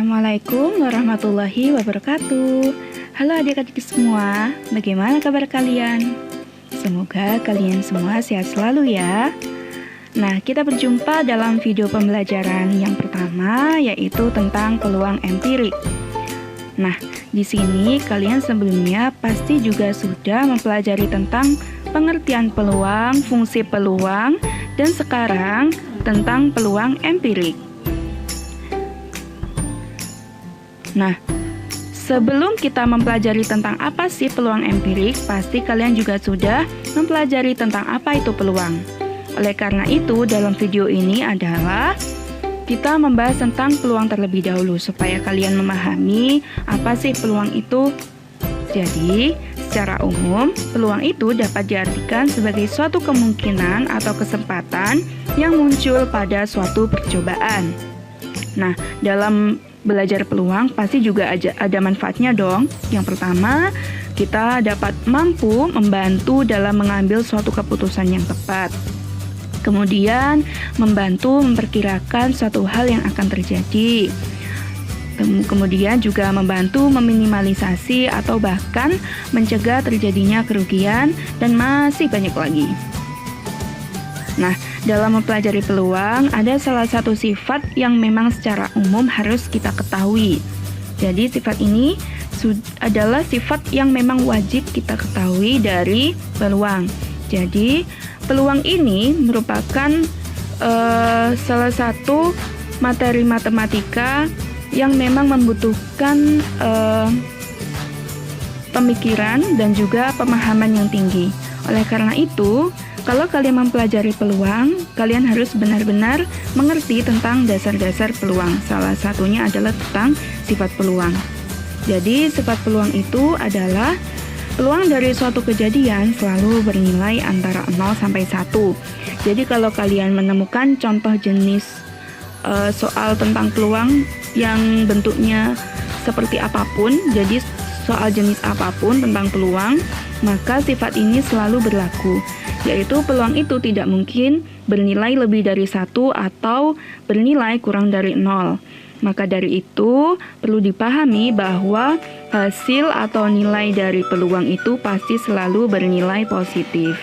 Assalamualaikum warahmatullahi wabarakatuh. Halo adik-adik semua, bagaimana kabar kalian? Semoga kalian semua sehat selalu ya. Nah, kita berjumpa dalam video pembelajaran yang pertama, yaitu tentang peluang empirik. Nah, di sini kalian sebelumnya pasti juga sudah mempelajari tentang pengertian peluang, fungsi peluang, dan sekarang tentang peluang empirik. Nah, sebelum kita mempelajari tentang apa sih peluang empirik, pasti kalian juga sudah mempelajari tentang apa itu peluang. Oleh karena itu, dalam video ini adalah kita membahas tentang peluang terlebih dahulu supaya kalian memahami apa sih peluang itu. Jadi, secara umum, peluang itu dapat diartikan sebagai suatu kemungkinan atau kesempatan yang muncul pada suatu percobaan. Nah, dalam belajar peluang pasti juga ada manfaatnya dong. Yang pertama, kita dapat mampu membantu dalam mengambil suatu keputusan yang tepat. Kemudian, membantu memperkirakan suatu hal yang akan terjadi. Kemudian juga membantu meminimalisasi atau bahkan mencegah terjadinya kerugian dan masih banyak lagi. Nah, dalam mempelajari peluang, ada salah satu sifat yang memang secara umum harus kita ketahui. Jadi, sifat ini adalah sifat yang memang wajib kita ketahui dari peluang. Jadi, peluang ini merupakan salah satu materi matematika yang memang membutuhkan pemikiran dan juga pemahaman yang tinggi. Oleh karena itu, kalau kalian mempelajari peluang, kalian harus benar-benar mengerti tentang dasar-dasar peluang. Salah satunya adalah tentang sifat peluang. Jadi, sifat peluang itu adalah peluang dari suatu kejadian selalu bernilai antara 0 sampai 1. Jadi, kalau kalian menemukan contoh jenis soal tentang peluang yang bentuknya seperti apapun, jadi soal jenis apapun tentang peluang, maka sifat ini selalu berlaku, yaitu peluang itu tidak mungkin bernilai lebih dari 1 atau bernilai kurang dari 0. Maka dari itu, perlu dipahami bahwa hasil atau nilai dari peluang itu pasti selalu bernilai positif.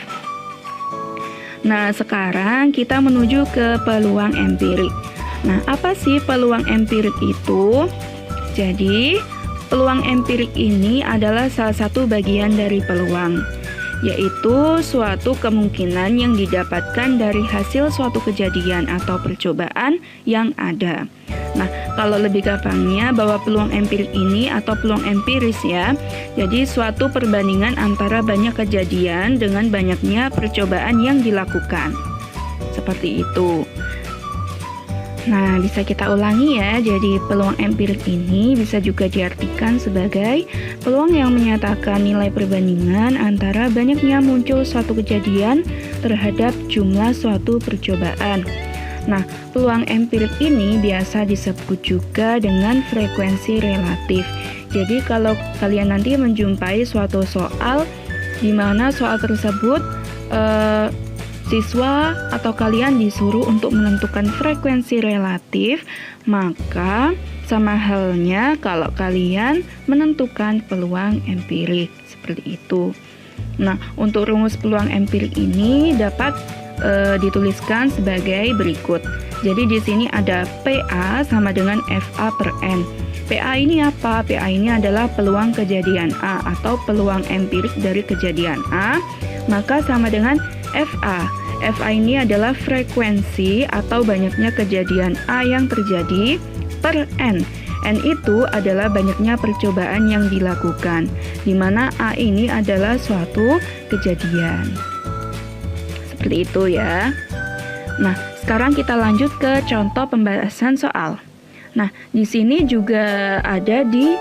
Nah, sekarang kita menuju ke peluang empirik. Nah, apa sih peluang empirik itu? Jadi, peluang empirik ini adalah salah satu bagian dari peluang, yaitu suatu kemungkinan yang didapatkan dari hasil suatu kejadian atau percobaan yang ada. Nah, kalau lebih gampangnya bahwa peluang empirik ini atau peluang empiris ya, jadi suatu perbandingan antara banyak kejadian dengan banyaknya percobaan yang dilakukan. Seperti itu. Nah, bisa kita ulangi ya. Jadi, peluang empirik ini bisa juga diartikan sebagai peluang yang menyatakan nilai perbandingan antara banyaknya muncul suatu kejadian terhadap jumlah suatu percobaan. Nah, peluang empirik ini biasa disebut juga dengan frekuensi relatif. Jadi, kalau kalian nanti menjumpai suatu soal di mana soal tersebut siswa atau kalian disuruh untuk menentukan frekuensi relatif, maka sama halnya kalau kalian menentukan peluang empirik seperti itu. Nah, untuk rumus peluang empirik ini dapat dituliskan sebagai berikut. Jadi di sini ada PA sama dengan FA per N. PA ini apa? PA ini adalah peluang kejadian A atau peluang empirik dari kejadian A, maka sama dengan FA. FA ini adalah frekuensi atau banyaknya kejadian A yang terjadi per N. N itu adalah banyaknya percobaan yang dilakukan, di mana A ini adalah suatu kejadian. Seperti itu ya. Nah, sekarang kita lanjut ke contoh pembahasan soal. Nah, di sini juga ada di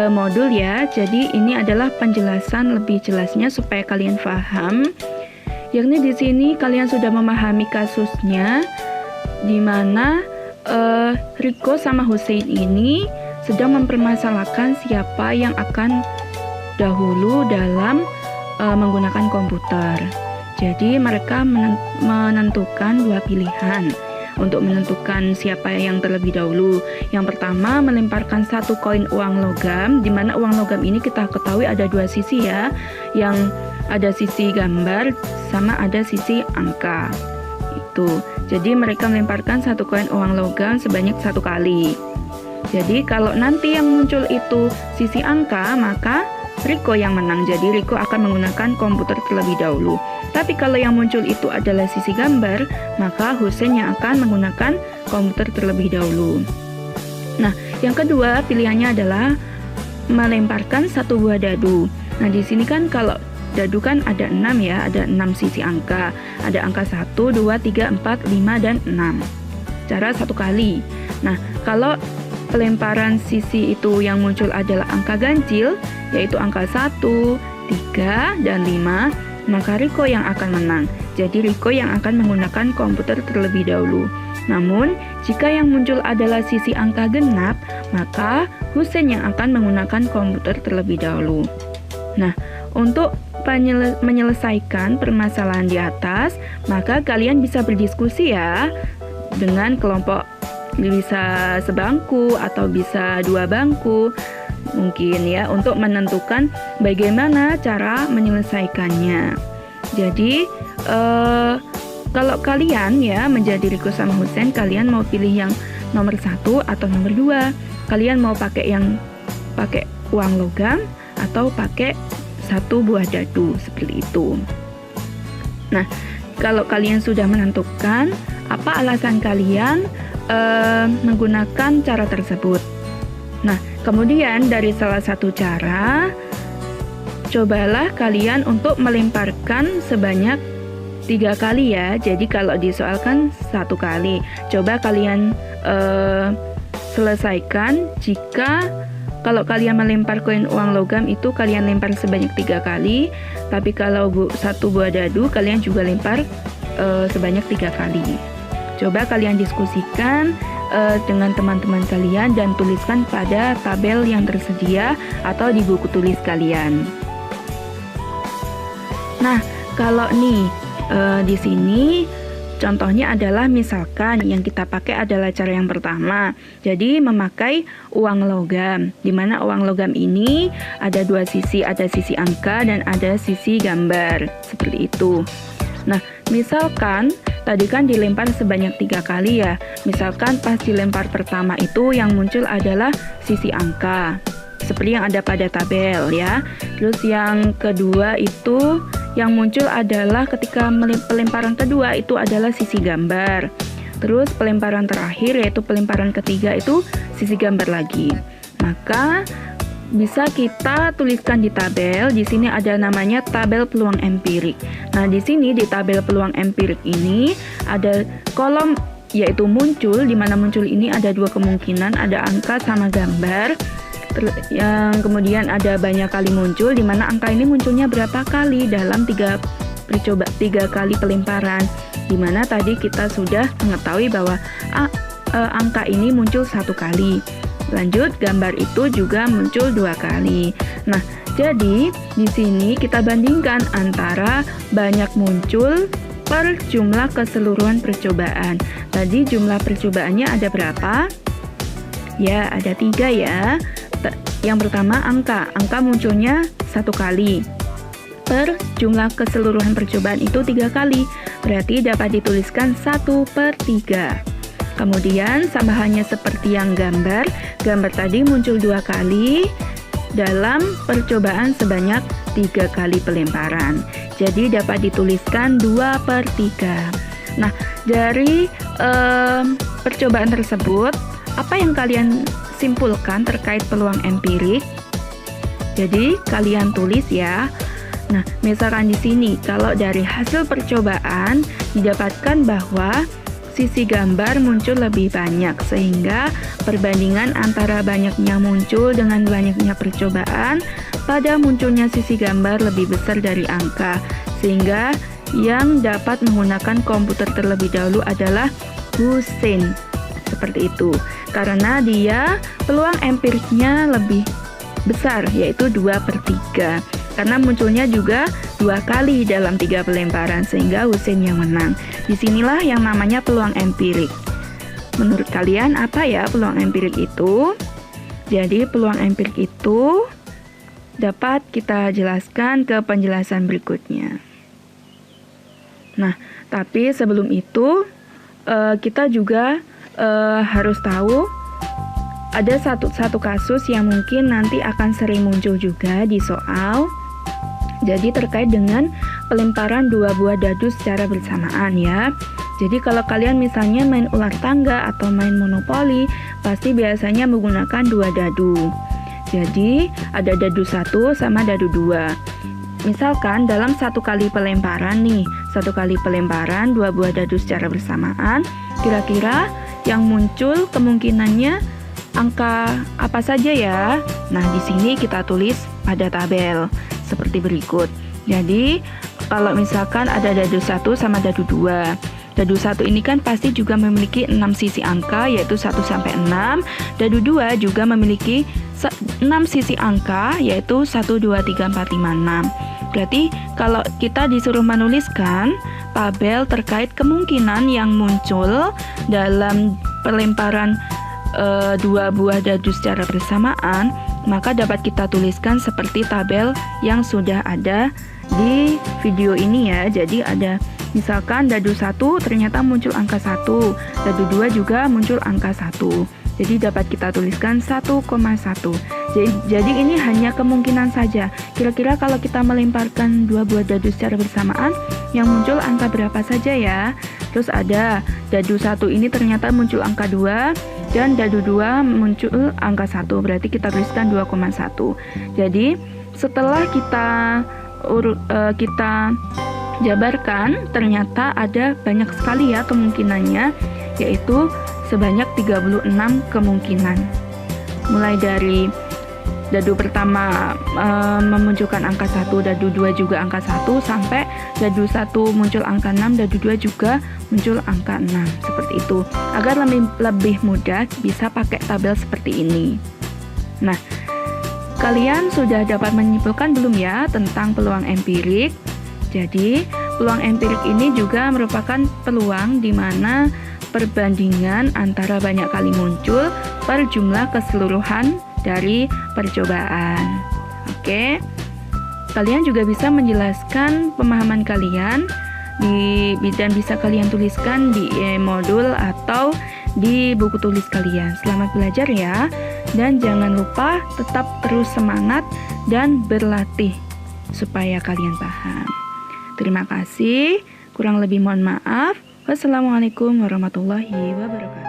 modul ya. Jadi ini adalah penjelasan lebih jelasnya supaya kalian paham. Yakni di sini kalian sudah memahami kasusnya, di mana Riko sama Hussein ini sedang mempermasalahkan siapa yang akan dahulu dalam menggunakan komputer. Jadi mereka menentukan dua pilihan. untuk menentukan siapa yang terlebih dahulu. Yang pertama, melemparkan satu koin uang logam, di mana uang logam ini kita ketahui ada dua sisi ya, yang ada sisi gambar sama ada sisi angka. Itu. Jadi mereka melemparkan satu koin uang logam sebanyak 1 kali. Jadi kalau nanti yang muncul itu sisi angka, maka Riko yang menang. Jadi Riko akan menggunakan komputer terlebih dahulu. Tapi kalau yang muncul itu adalah sisi gambar, maka Husein yang akan menggunakan komputer terlebih dahulu. Nah, yang kedua pilihannya adalah melemparkan satu buah dadu. Nah, di sini kan kalau dadu kan ada 6 ya, ada 6 sisi angka. Ada angka 1, 2, 3, 4, 5, dan 6. Cara 1 kali. Nah, kalau pelemparan sisi itu yang muncul adalah angka ganjil, yaitu angka 1, 3, dan 5, maka Riko yang akan menang. Jadi Riko yang akan menggunakan komputer terlebih dahulu. Namun, jika yang muncul adalah sisi angka genap, maka Husein yang akan menggunakan komputer terlebih dahulu. Nah, untuk menyelesaikan permasalahan di atas, maka kalian bisa berdiskusi ya dengan kelompok, bisa sebangku atau bisa 2 bangku mungkin ya, untuk menentukan bagaimana cara menyelesaikannya. Jadi kalau kalian ya menjadi Riko sama Husein, kalian mau pilih yang nomor 1 atau nomor 2? Kalian mau pakai uang logam atau pakai 1 buah dadu seperti itu. Nah, kalau kalian sudah menentukan, apa alasan kalian menggunakan cara tersebut? Nah, kemudian dari salah satu cara, cobalah kalian untuk melemparkan sebanyak 3 kali ya. Jadi kalau disoalkan 1 kali, coba kalian selesaikan. Jika kalau kalian melempar koin uang logam itu kalian lempar sebanyak 3 kali, tapi kalau 1 buah dadu kalian juga lempar sebanyak 3 kali. Coba kalian diskusikan dengan teman-teman kalian dan tuliskan pada tabel yang tersedia atau di buku tulis kalian. Nah, kalau nih di sini contohnya adalah misalkan yang kita pakai adalah cara yang pertama. Jadi memakai uang logam, di mana uang logam ini ada 2 sisi, ada sisi angka dan ada sisi gambar, seperti itu. Nah, misalkan tadi kan dilempar sebanyak 3 kali ya. Misalkan pas dilempar pertama itu yang muncul adalah sisi angka, seperti yang ada pada tabel ya. Terus yang kedua itu yang muncul adalah ketika pelemparan kedua itu adalah sisi gambar. Terus pelemparan terakhir yaitu pelemparan ketiga itu sisi gambar lagi. Maka bisa kita tuliskan di tabel. Di sini ada namanya tabel peluang empirik. Nah, di sini di tabel peluang empirik ini ada kolom yaitu muncul, di mana muncul ini ada 2 kemungkinan, ada angka sama gambar. Yang kemudian ada banyak kali muncul, di mana angka ini munculnya berapa kali dalam 3 kali pelemparan, di mana tadi kita sudah mengetahui bahwa angka ini muncul 1 kali. Lanjut, gambar itu juga muncul 2 kali. Nah, jadi di sini kita bandingkan antara banyak muncul per jumlah keseluruhan percobaan. Tadi jumlah percobaannya ada berapa? Ya, ada 3 ya. Yang pertama angka munculnya 1 kali. Per jumlah keseluruhan percobaan itu 3 kali. Berarti dapat dituliskan 1/3. Kemudian sama halnya seperti yang gambar tadi muncul 2 kali dalam percobaan sebanyak 3 kali pelemparan. Jadi dapat dituliskan 2/3. Nah, dari percobaan tersebut, apa yang kalian simpulkan terkait peluang empirik? Jadi kalian tulis ya. Nah, misalkan di sini kalau dari hasil percobaan didapatkan bahwa sisi gambar muncul lebih banyak, sehingga perbandingan antara banyaknya muncul dengan banyaknya percobaan pada munculnya sisi gambar lebih besar dari angka, sehingga yang dapat menggunakan komputer terlebih dahulu adalah Husein. Seperti itu, karena dia peluang empiriknya lebih besar, yaitu 2/3. Karena munculnya juga 2 kali dalam 3 pelemparan, sehingga Husein yang menang. Disinilah yang namanya peluang empirik. menurut kalian apa ya peluang empirik itu? Jadi peluang empirik itu dapat kita jelaskan ke penjelasan berikutnya. Nah, tapi sebelum itu kita juga harus tahu ada satu kasus yang mungkin nanti akan sering muncul juga di soal. Jadi terkait dengan pelemparan dua buah dadu secara bersamaan ya. Jadi kalau kalian misalnya main ular tangga atau main monopoli, pasti biasanya menggunakan dua dadu. Jadi ada dadu 1 sama dadu 2. Misalkan dalam satu kali pelemparan dua buah dadu secara bersamaan, kira-kira yang muncul kemungkinannya angka apa saja ya? Nah, di sini kita tulis pada tabel seperti berikut. Jadi, kalau misalkan ada dadu 1 sama dadu 2. Dadu 1 ini kan pasti juga memiliki 6 sisi angka, yaitu 1 sampai 6. Dadu 2 juga memiliki 6 sisi angka, yaitu 1, 2, 3, 4, 5, 6. Berarti kalau kita disuruh menuliskan tabel terkait kemungkinan yang muncul dalam pelemparan dua buah dadu secara bersamaan, maka dapat kita tuliskan seperti tabel yang sudah ada di video ini ya. Jadi ada misalkan dadu 1 ternyata muncul angka 1, dadu 2 juga muncul angka 1. Jadi dapat kita tuliskan 1,1. Jadi ini hanya kemungkinan saja. Kira-kira kalau kita melemparkan dua buah dadu secara bersamaan, yang muncul angka berapa saja ya? Terus ada dadu 1 ini ternyata muncul angka 2 dan dadu 2 muncul angka 1. Berarti kita tuliskan 2,1. Jadi setelah kita jabarkan, ternyata ada banyak sekali ya kemungkinannya, yaitu sebanyak 36 kemungkinan. Mulai dari dadu pertama memunculkan angka 1, dadu 2 juga angka 1, sampai dadu 1 muncul angka 6, dadu 2 juga muncul angka 6. Seperti itu. Agar lebih mudah bisa pakai tabel seperti ini. Nah, kalian sudah dapat menyimpulkan belum ya tentang peluang empirik? Jadi, peluang empirik ini juga merupakan peluang di mana perbandingan antara banyak kali muncul per jumlah keseluruhan dari percobaan. Oke. Kalian juga bisa menjelaskan pemahaman kalian dan bisa kalian tuliskan di modul atau di buku tulis kalian. Selamat belajar ya. Dan jangan lupa tetap terus semangat dan berlatih supaya kalian paham. Terima kasih. Kurang lebih mohon maaf. Wassalamualaikum warahmatullahi wabarakatuh.